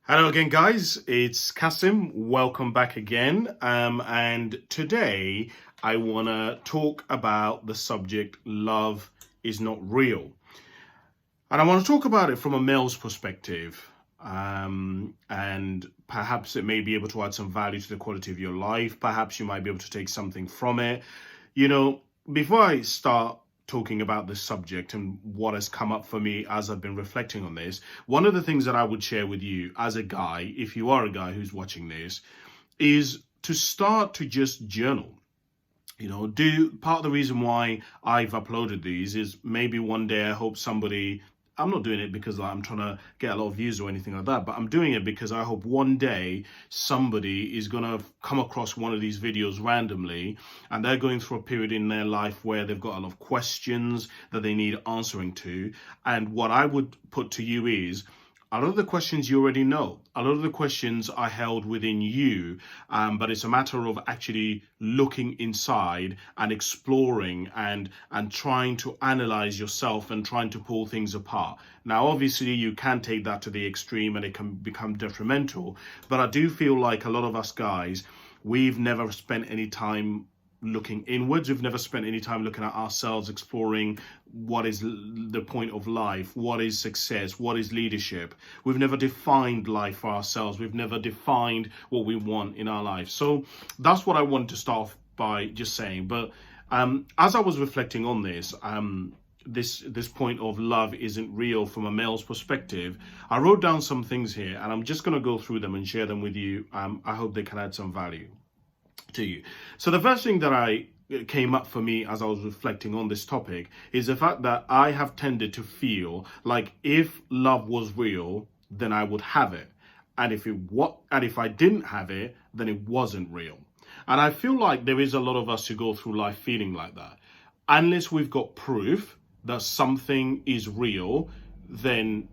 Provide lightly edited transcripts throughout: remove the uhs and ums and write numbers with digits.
Hello again, guys. It's Kasim. Welcome back again. And today I want to talk about the subject love is not real. And I want to talk about it from a male's perspective. And perhaps it may be able to add some value to the quality of your life. Perhaps you might be able to take something from it. You know, before I start talking about this subject and what has come up for me as I've been reflecting on this, one of the things that I would share with you as a guy, if you are a guy who's watching this, is to start to just journal. Do part of the reason why I've uploaded these is maybe one day I hope somebody. I'm not doing it because I'm trying to get a lot of views or anything like that, but I'm doing it because I hope one day somebody is going to come across one of these videos randomly and they're going through a period in their life where they've got a lot of questions that they need answering to. And what I would put to you is, a lot of the questions you already know. A lot of the questions are held within you, but it's a matter of actually looking inside and exploring and trying to analyze yourself and trying to pull things apart. Now, obviously, you can take that to the extreme and it can become detrimental, but I do feel like a lot of us guys, we've never spent any time looking inwards. We've never spent any time looking at ourselves, exploring what is the point of life, what is success, what is leadership. We've never defined life for ourselves. We've never defined what we want in our life. So that's what I wanted to start off by just saying. But as I was reflecting on this, this point of love isn't real from a male's perspective, I wrote down some things here and I'm just going to go through them and share them with you. I hope they can add some value to you. So the first thing that came up for me as I was reflecting on this topic is the fact that I have tended to feel like if love was real, then I would have it. And if I didn't have it, then it wasn't real. And I feel like there is a lot of us who go through life feeling like that. Unless we've got proof that something is real, then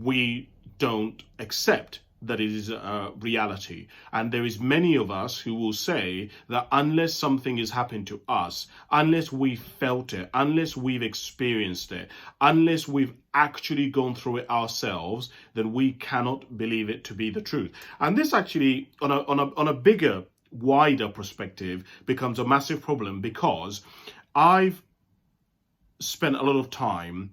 we don't accept that it is a reality. And there is many of us who will say that unless something has happened to us, unless we felt it, unless we've experienced it, unless we've actually gone through it ourselves, then we cannot believe it to be the truth. And this actually, on a bigger, wider perspective, becomes a massive problem because I've spent a lot of time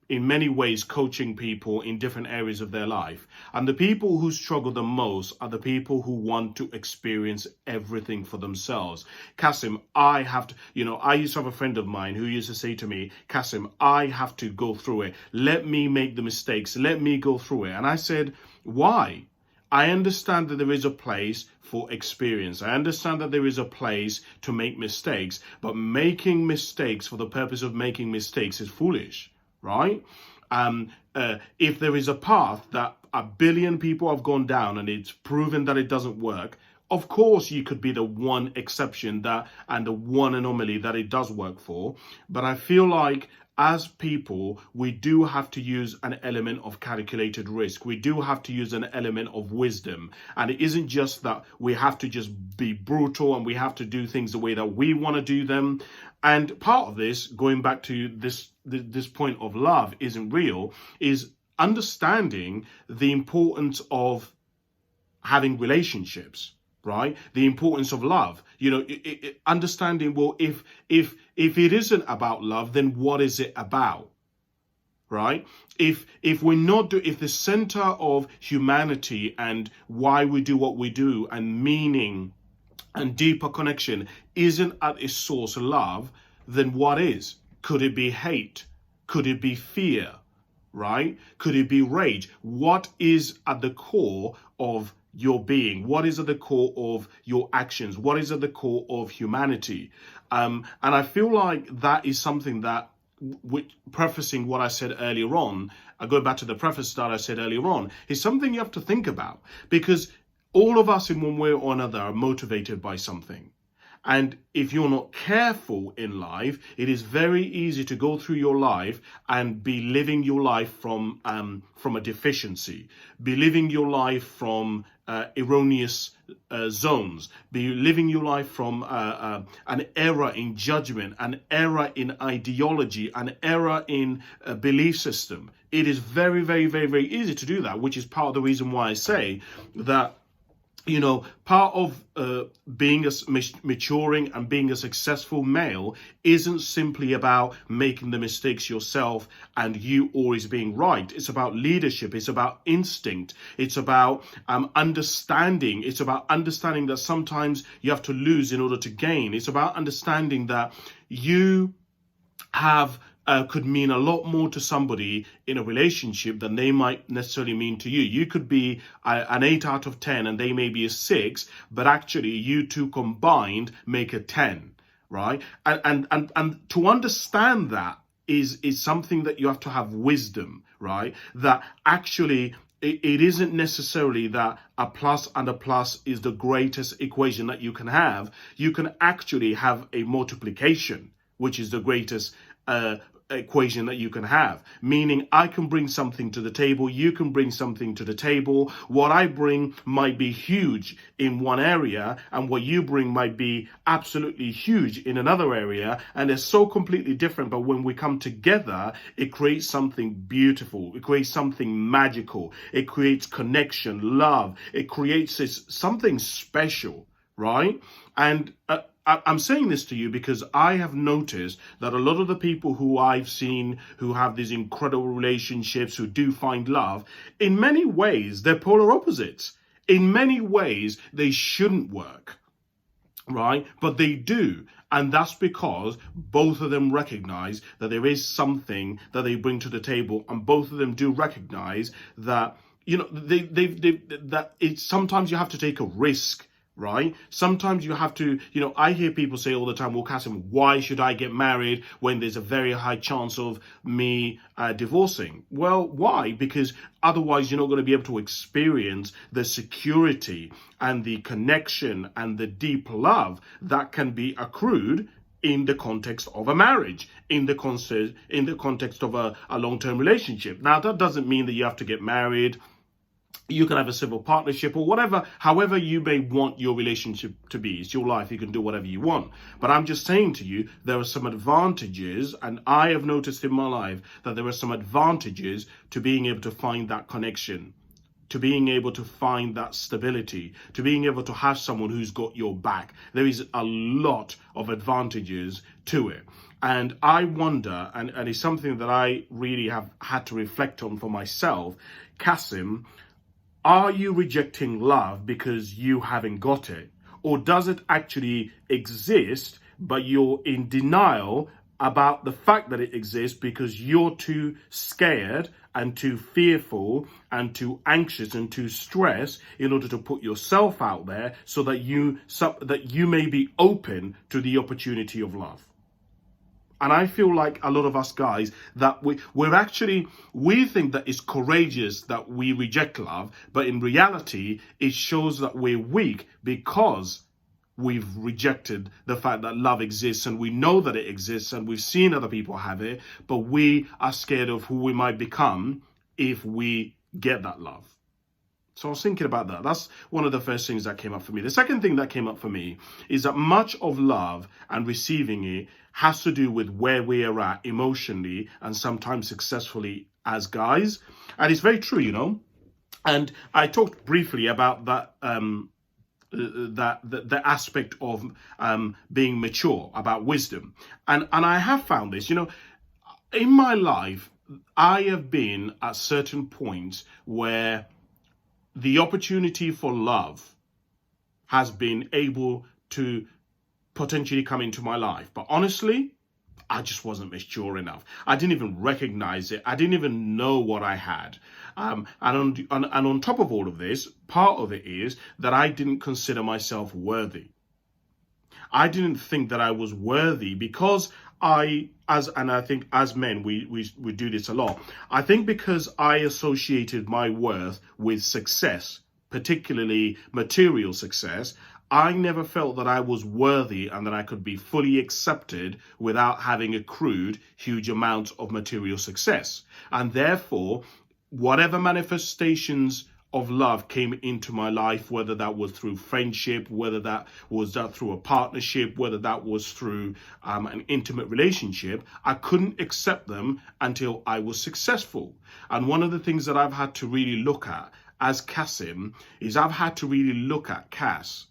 in many ways coaching people in different areas of their life. And the people who struggle the most are the people who want to experience everything for themselves. Kasim, I have to, I used to have a friend of mine who used to say to me, Kasim, I have to go through it. Let me make the mistakes. Let me go through it. And I said, why? I understand that there is a place for experience. I understand that there is a place to make mistakes, but making mistakes for the purpose of making mistakes is foolish. Right? If there is a path that 1 billion people have gone down and it's proven that it doesn't work, of course you could be the one exception and the one anomaly that it does work for. But I feel like as people, we do have to use an element of calculated risk. We do have to use an element of wisdom. And it isn't just that we have to just be brutal and we have to do things the way that we want to do them. And part of this, going back to this point of love isn't real, is understanding the importance of having relationships. Right? The importance of love, understanding, well, if it isn't about love, then what is it about? Right? If the center of humanity and why we do what we do and meaning and deeper connection isn't at its source love, then what is? Could it be hate? Could it be fear? Right? Could it be rage? What is at the core of your being? What is at the core of your actions? What is at the core of humanity? And I feel like that is something that, prefacing what I said earlier on, going back to the preface that I said earlier on, is something you have to think about, because all of us in one way or another are motivated by something. And if you're not careful in life, it is very easy to go through your life and be living your life from a deficiency, be living your life from erroneous zones, be living your life from an error in judgment, an error in ideology, an error in belief system. It is very, very, very, very easy to do that, which is part of the reason why I say that, you know, part of being maturing and being a successful male isn't simply about making the mistakes yourself and you always being right. It's about leadership. It's about instinct. It's about understanding. It's about understanding that sometimes you have to lose in order to gain. It's about understanding that you have could mean a lot more to somebody in a relationship than they might necessarily mean to you. You could be an 8 out of 10 and they may be a 6, but actually you two combined make a 10, right? And to understand that is something that you have to have wisdom, right? That actually it isn't necessarily that a plus and a plus is the greatest equation that you can have. You can actually have a multiplication, which is the greatest equation that you can have, meaning I can bring something to the table, you can bring something to the table. What I bring might be huge in one area and what you bring might be absolutely huge in another area, and they're so completely different, but when we come together it creates something beautiful, it creates something magical, it creates connection, love, it creates something special, right? And I'm saying this to you because I have noticed that a lot of the people who I've seen who have these incredible relationships, who do find love, in many ways, they're polar opposites. In many ways, they shouldn't work, right? But they do. And that's because both of them recognize that there is something that they bring to the table. And both of them do recognize that, you know, that it's sometimes you have to take a risk, right? Sometimes you have to, you know, I hear people say all the time, well, Kasim, why should I get married when there's a very high chance of me divorcing? Well, why? Because otherwise you're not going to be able to experience the security and the connection and the deep love that can be accrued in the context of a marriage, in the context of a long-term relationship. Now, that doesn't mean that you have to get married. You can have a civil partnership or whatever, however you may want your relationship to be. It's your life. You can do whatever you want. But I'm just saying to you, there are some advantages, and I have noticed in my life that there are some advantages to being able to find that connection, to being able to find that stability, to being able to have someone who's got your back. There is a lot of advantages to it. And I wonder, and it's something that I really have had to reflect on for myself, Kasim, are you rejecting love because you haven't got it? Or does it actually exist, but you're in denial about the fact that it exists because you're too scared and too fearful and too anxious and too stressed in order to put yourself out there so that you may be open to the opportunity of love? And I feel like a lot of us guys, that we think that it's courageous that we reject love, but in reality, it shows that we're weak because we've rejected the fact that love exists, and we know that it exists and we've seen other people have it, but we are scared of who we might become if we get that love. So I was thinking about that. That's one of the first things that came up for me. The second thing that came up for me is that much of love and receiving it has to do with where we are at emotionally and sometimes successfully as guys. And it's very true, you know. And I talked briefly about that, the aspect of being mature, about wisdom. And I have found this, you know, in my life, I have been at certain points where the opportunity for love has been able to potentially come into my life. But honestly, I just wasn't mature enough. I didn't even recognize it. I didn't even know what I had. And on top of all of this, part of it is that I didn't consider myself worthy. I didn't think that I was worthy because I think as men, we do this a lot. I think because I associated my worth with success, particularly material success, I never felt that I was worthy and that I could be fully accepted without having accrued huge amounts of material success. And therefore, whatever manifestations of love came into my life, whether that was through friendship, whether that was through a partnership, whether that was through an intimate relationship, I couldn't accept them until I was successful. And one of the things that I've had to really look at as Kasim is I've had to really look at, Cass,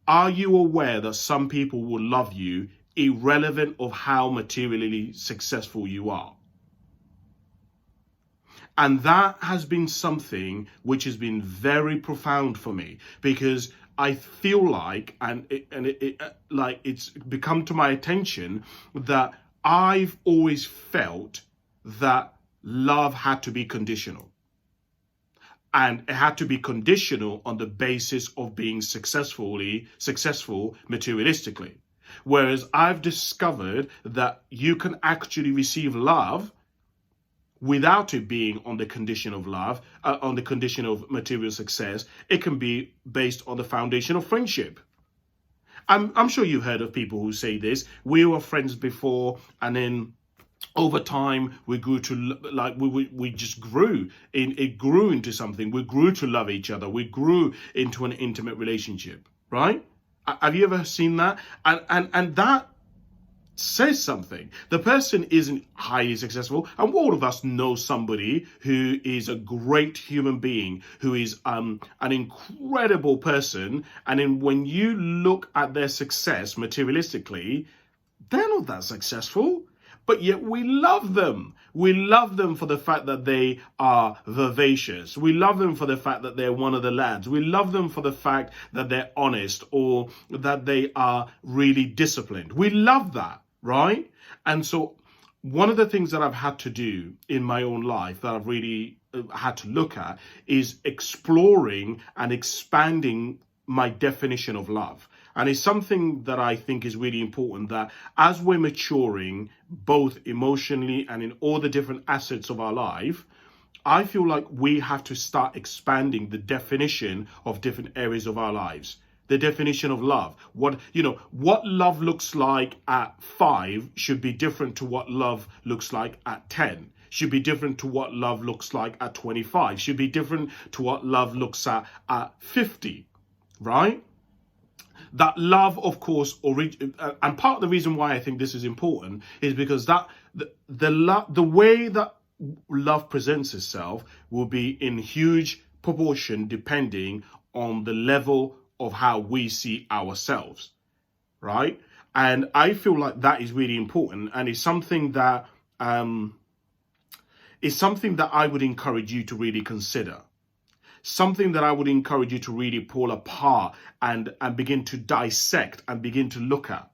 are you aware that some people will love you irrelevant of how materially successful you are? And that has been something which has been very profound for me, because I feel like, like it's become to my attention that I've always felt that love had to be conditional. And it had to be conditional on the basis of being successful materialistically. Whereas I've discovered that you can actually receive love without it being on the condition of love, on the condition of material success. It can be based on the foundation of friendship. I'm sure you've heard of people who say this. We were friends before, and then over time we grew to, like, we just grew in, it grew into something. We grew to love each other. We grew into an intimate relationship, right? Have you ever seen that? And that says something. The person isn't highly successful, and all of us know somebody who is a great human being, who is an incredible person, and then when you look at their success materialistically, they're not that successful, but yet we love them. We love them for the fact that they are vivacious. We love them for the fact that they're one of the lads. We love them for the fact that they're honest, or that they are really disciplined. We love that, right? And so one of the things that I've had to do in my own life, that I've really had to look at, is exploring and expanding my definition of love. And it's something that I think is really important, that as we're maturing, both emotionally and in all the different assets of our life, I feel like we have to start expanding the definition of different areas of our lives. The definition of love. What love looks like at 5 should be different to what love looks like at 10. Should be different to what love looks like at 25. Should be different to what love looks at 50, right? That love, of course, and part of the reason why I think this is important is because that the way that love presents itself will be in huge proportion depending on the level of how we see ourselves, right? And I feel like that is really important, and it's something that I would encourage you to really consider. Something that I would encourage you to really pull apart and begin to dissect and begin to look at.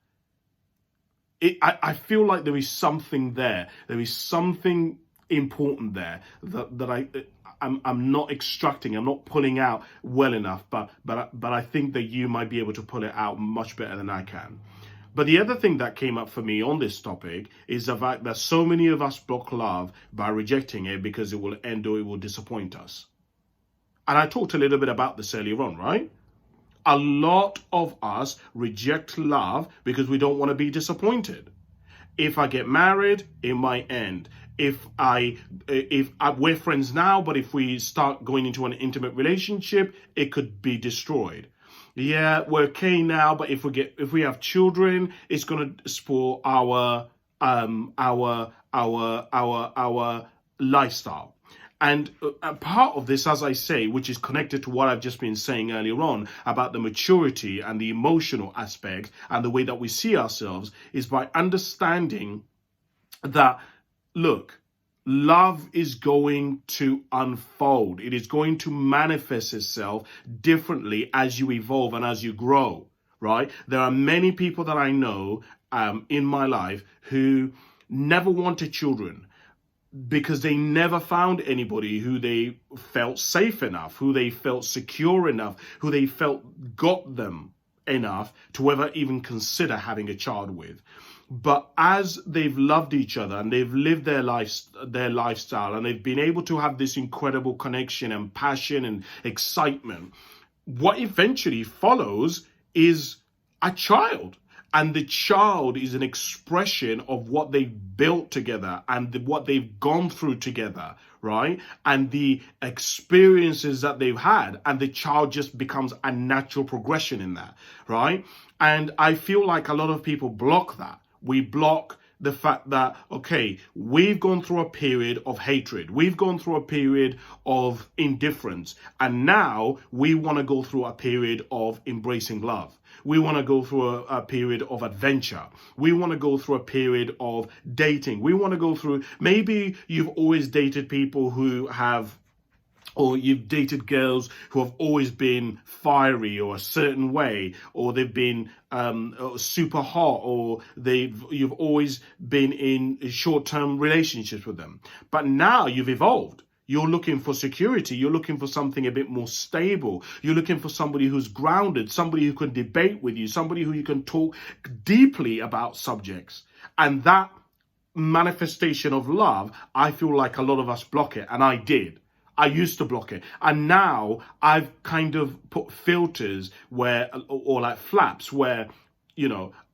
I feel like there is something there. There is something important there that I'm not extracting. I'm not pulling out well enough. But I think that you might be able to pull it out much better than I can. But the other thing that came up for me on this topic is the fact that so many of us block love by rejecting it because it will end or it will disappoint us. And I talked a little bit about this earlier on, right? A lot of us reject love because we don't want to be disappointed. If I get married, it might end. We're friends now, but if we start going into an intimate relationship, it could be destroyed. Yeah, we're okay now, but if we have children, it's gonna spoil our lifestyle. And part of this, as I say, which is connected to what I've just been saying earlier on about the maturity and the emotional aspect and the way that we see ourselves, is by understanding that, look, love is going to unfold. It is going to manifest itself differently as you evolve and as you grow, right? There are many people that I know in my life who never wanted children, because they never found anybody who they felt safe enough, who they felt secure enough, who they felt got them enough to ever even consider having a child with. But as they've loved each other and they've lived their lifestyle, and they've been able to have this incredible connection and passion and excitement, what eventually follows is a child. And the child is an expression of what they've built together and what they've gone through together, right? And the experiences that they've had. And the child just becomes a natural progression in that, right? And I feel like a lot of people block that. We block the fact that, okay, we've gone through a period of hatred. We've gone through a period of indifference. And now we want to go through a period of embracing love. We want to go through a period of adventure. We want to go through a period of dating. We want to go through, maybe you've always dated people who have, or you've dated girls who have always been fiery or a certain way, or they've been super hot, or you've always been in short-term relationships with them. But now you've evolved. You're looking for security. You're looking for something a bit more stable. You're looking for somebody who's grounded, somebody who can debate with you, somebody who you can talk deeply about subjects. And that manifestation of love, I feel like a lot of us block it, and I did. I used to block it. And now I've kind of put filters where, or like flaps where,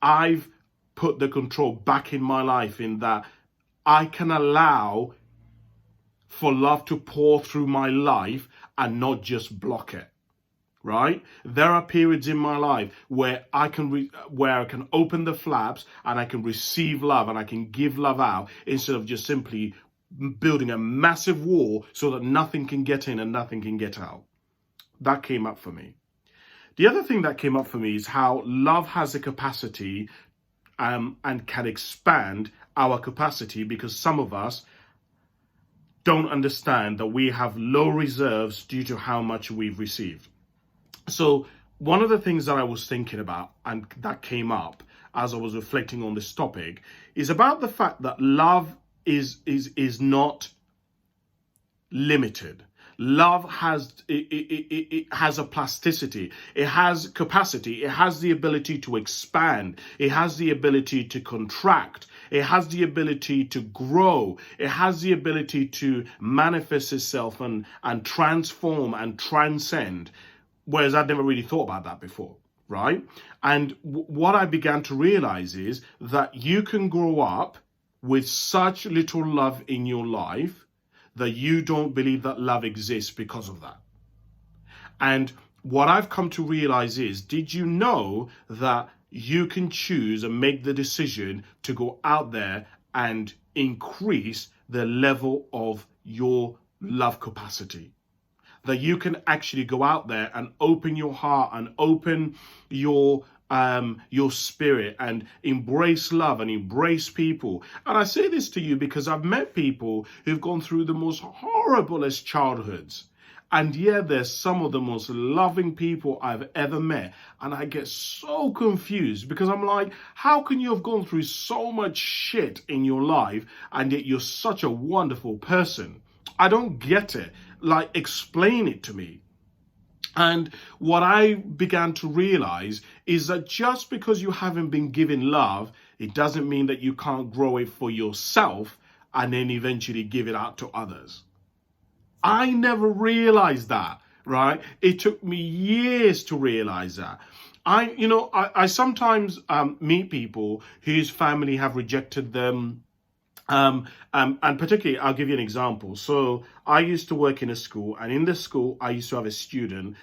I've put the control back in my life, in that I can allow for love to pour through my life and not just block it. Right? There are periods in my life where I can open the flaps and I can receive love and I can give love out, instead of just simply building a massive wall so that nothing can get in and nothing can get out. That came up for me. The other thing that came up for me is how love has a capacity and can expand our capacity, because some of us don't understand that we have low reserves due to how much we've received. So one of the things that I was thinking about, and that came up as I was reflecting on this topic, is about the fact that love is not limited. Love has it has a plasticity. It has capacity. It has the ability to expand. It has the ability to contract. It has the ability to grow. It has the ability to manifest itself and transform and transcend. Whereas I'd never really thought about that before, right? And what I began to realize is that you can grow up with such little love in your life that you don't believe that love exists because of that. And what I've come to realize is, did you know that you can choose and make the decision to go out there and increase the level of your love capacity? That you can actually go out there and open your heart and open your spirit and embrace love and embrace people. And I say this to you because I've met people who've gone through the most horriblest childhoods. And yet they're some of the most loving people I've ever met. And I get so confused because I'm like, how can you have gone through so much shit in your life and yet you're such a wonderful person? I don't get it. Like, explain it to me. And what I began to realize is that just because you haven't been given love, it doesn't mean that you can't grow it for yourself and then eventually give it out to others. I never realized that, right? It took me years to realize that. I sometimes meet people whose family have rejected them. And particularly, I'll give you an example. So I used to work in a school, and in the school, I used to have a student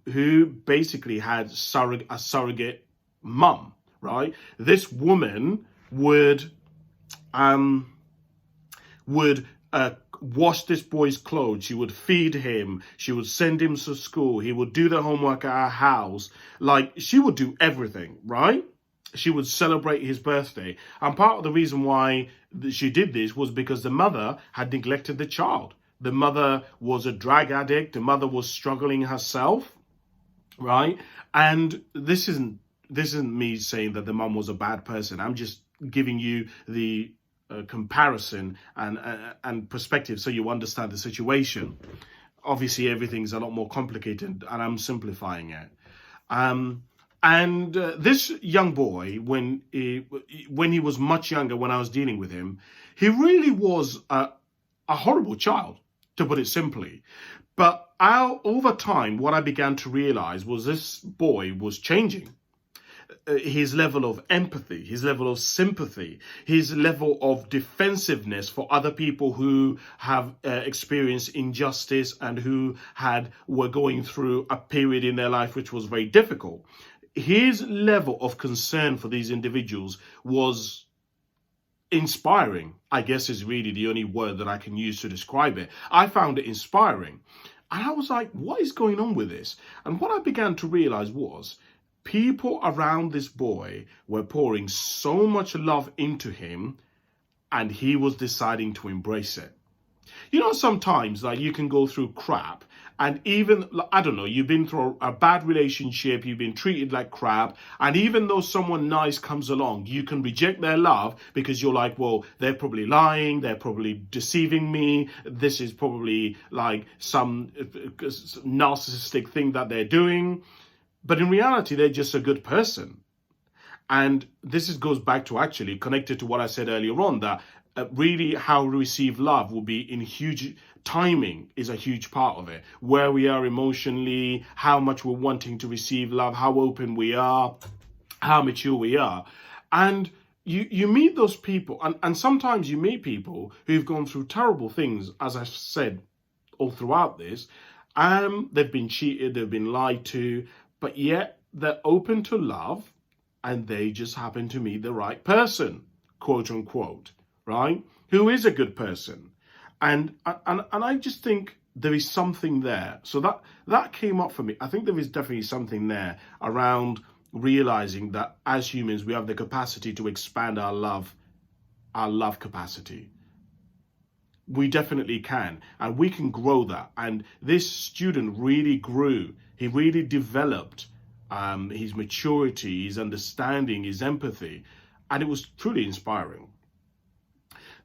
who basically had a surrogate mum, right? This woman would wash this boy's clothes. She would feed him. She would send him to school. He would do the homework at our house. Like, she would do everything, right? She would celebrate his birthday. And part of the reason why she did this was because the mother had neglected the child. The mother was a drug addict. The mother was struggling herself, right? And this isn't me saying that the mum was a bad person. I'm just giving you the comparison and perspective so you understand the situation. Obviously, everything's a lot more complicated, and I'm simplifying it. And this young boy, when he was much younger, when I was dealing with him, he really was a horrible child, to put it simply. But over time, what I began to realize was this boy was changing. His level of empathy, his level of sympathy, his level of defensiveness for other people who have experienced injustice and who were going through a period in their life which was very difficult. His level of concern for these individuals was inspiring, I guess, is really the only word that I can use to describe it. I found it inspiring. And I was like, what is going on with this? And what I began to realize was people around this boy were pouring so much love into him, and he was deciding to embrace it. You know, sometimes like you can go through crap, and even, I don't know, you've been through a bad relationship, you've been treated like crap, and even though someone nice comes along, you can reject their love because you're like, well, they're probably lying, they're probably deceiving me, this is probably like some narcissistic thing that they're doing. But in reality, they're just a good person. And this goes back to actually connected to what I said earlier on, that really how we receive love will be in huge timing is a huge part of it. Where we are emotionally, how much we're wanting to receive love, how open we are, how mature we are. And you meet those people, and sometimes you meet people who've gone through terrible things, as I've said all throughout this. They've been cheated, they've been lied to, but yet they're open to love, and they just happen to meet the right person, quote unquote, right? Who is a good person. And I just think there is something there. So that came up for me. I think there is definitely something there around realizing that as humans, we have the capacity to expand our love capacity. We definitely can, and we can grow that. And this student really grew. He really developed his maturity, his understanding, his empathy, and it was truly inspiring.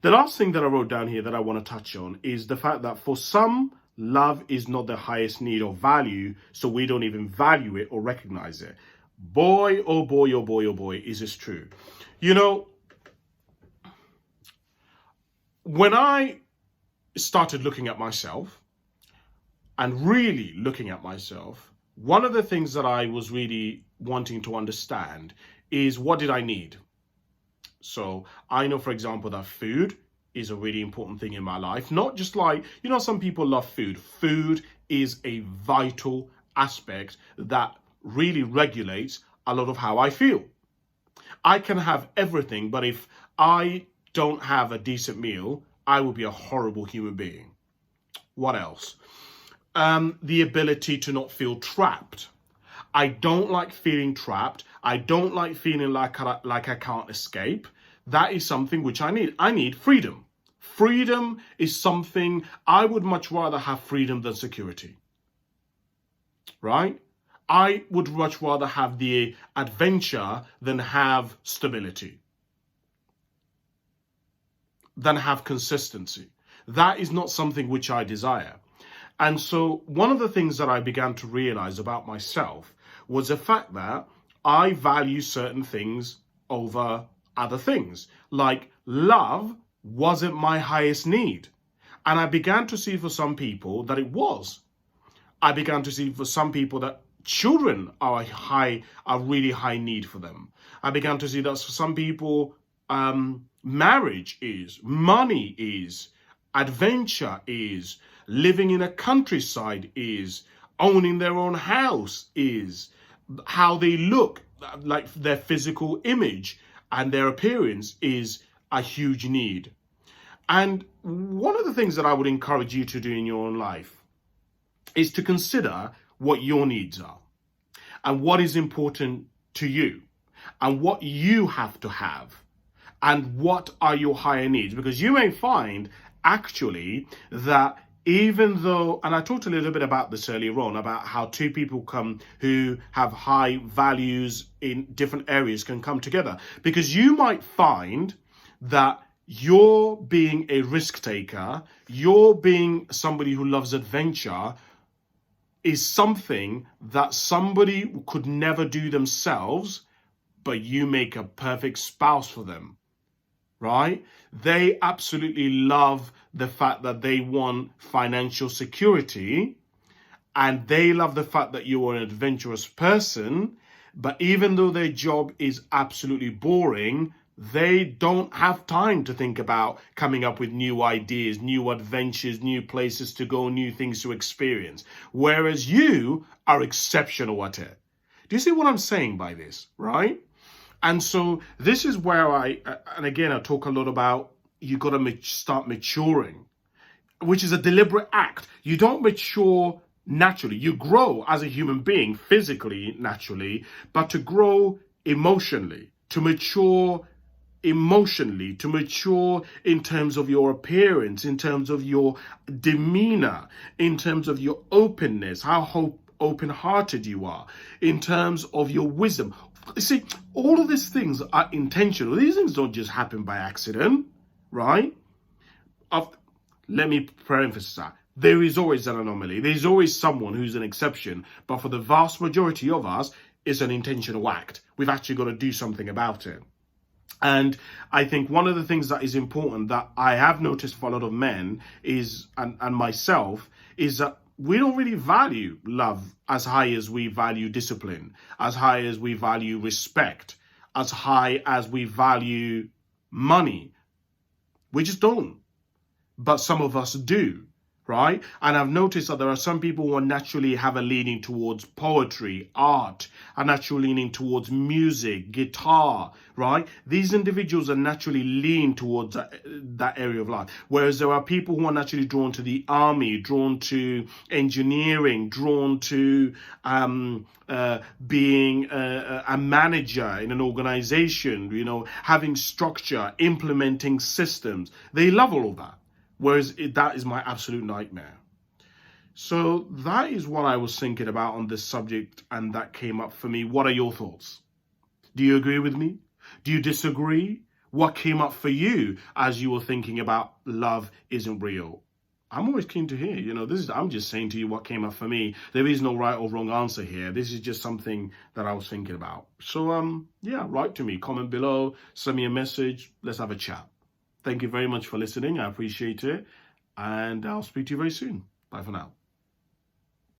The last thing that I wrote down here that I want to touch on is the fact that for some, love is not the highest need or value, so we don't even value it or recognize it. Boy, oh boy, oh boy, oh boy, is this true. You know, when I started looking at myself and really looking at myself, one of the things that I was really wanting to understand is, what did I need? So I know, for example, that food is a really important thing in my life. Not just like, you know, some people love food. Food is a vital aspect that really regulates a lot of how I feel. I can have everything, but if I don't have a decent meal, I will be a horrible human being. What else? The ability to not feel trapped. I don't like feeling trapped. I don't like feeling like I can't escape. That is something which I need. I need freedom. Freedom is something I would much rather have freedom than security. Right? I would much rather have the adventure than have stability, than have consistency. That is not something which I desire. And so one of the things that I began to realize about myself was the fact that I value certain things over other things. Like love wasn't my highest need. And I began to see for some people that it was. I began to see for some people that children are a really high need for them. I began to see that for some people, marriage is, money is, adventure is, living in a countryside is, owning their own house is, how they look, like their physical image and their appearance is a huge need. And one of the things that I would encourage you to do in your own life is to consider what your needs are and what is important to you and what you have to have and what are your higher needs. Because you may find actually that even though, and I talked a little bit about this earlier on, about how two people who have high values in different areas can come together. Because you might find that you're being a risk taker, you're being somebody who loves adventure, is something that somebody could never do themselves, but you make a perfect spouse for them, right? They absolutely love the fact that they want financial security, and they love the fact that you are an adventurous person, but even though their job is absolutely boring, they don't have time to think about coming up with new ideas, new adventures, new places to go, new things to experience. Whereas you are exceptional at it. Do you see what I'm saying by this, right? And so this is where and again, I talk a lot about you got to start maturing, which is a deliberate act. You don't mature naturally. You grow as a human being physically, naturally, but to grow emotionally, to mature emotionally, to mature in terms of your appearance, in terms of your demeanor, in terms of your openness, how open-hearted you are, in terms of your wisdom. You see, all of these things are intentional. These things don't just happen by accident, right? Let me preface that. There is always an anomaly. There's always someone who's an exception. But for the vast majority of us, it's an intentional act. We've actually got to do something about it. And I think one of the things that is important that I have noticed for a lot of men is, and myself, is that we don't really value love as high as we value discipline, as high as we value respect, as high as we value money. We just don't. But some of us do, right? And I've noticed that there are some people who naturally have a leaning towards poetry, art, are naturally leaning towards music, guitar, right? These individuals are naturally lean towards that area of life. Whereas there are people who are naturally drawn to the army, drawn to engineering, drawn to being a manager in an organization, you know, having structure, implementing systems. They love all of that. Whereas that is my absolute nightmare. So that is what I was thinking about on this subject, and that came up for me. What are your thoughts? Do you agree with me? Do you disagree? What came up for you as you were thinking about love isn't real? I'm always keen to hear. You know, I'm just saying to you what came up for me. There is no right or wrong answer here. This is just something that I was thinking about. So yeah, write to me, comment below, send me a message. Let's have a chat. Thank you very much for listening. I appreciate it. And I'll speak to you very soon. Bye for now.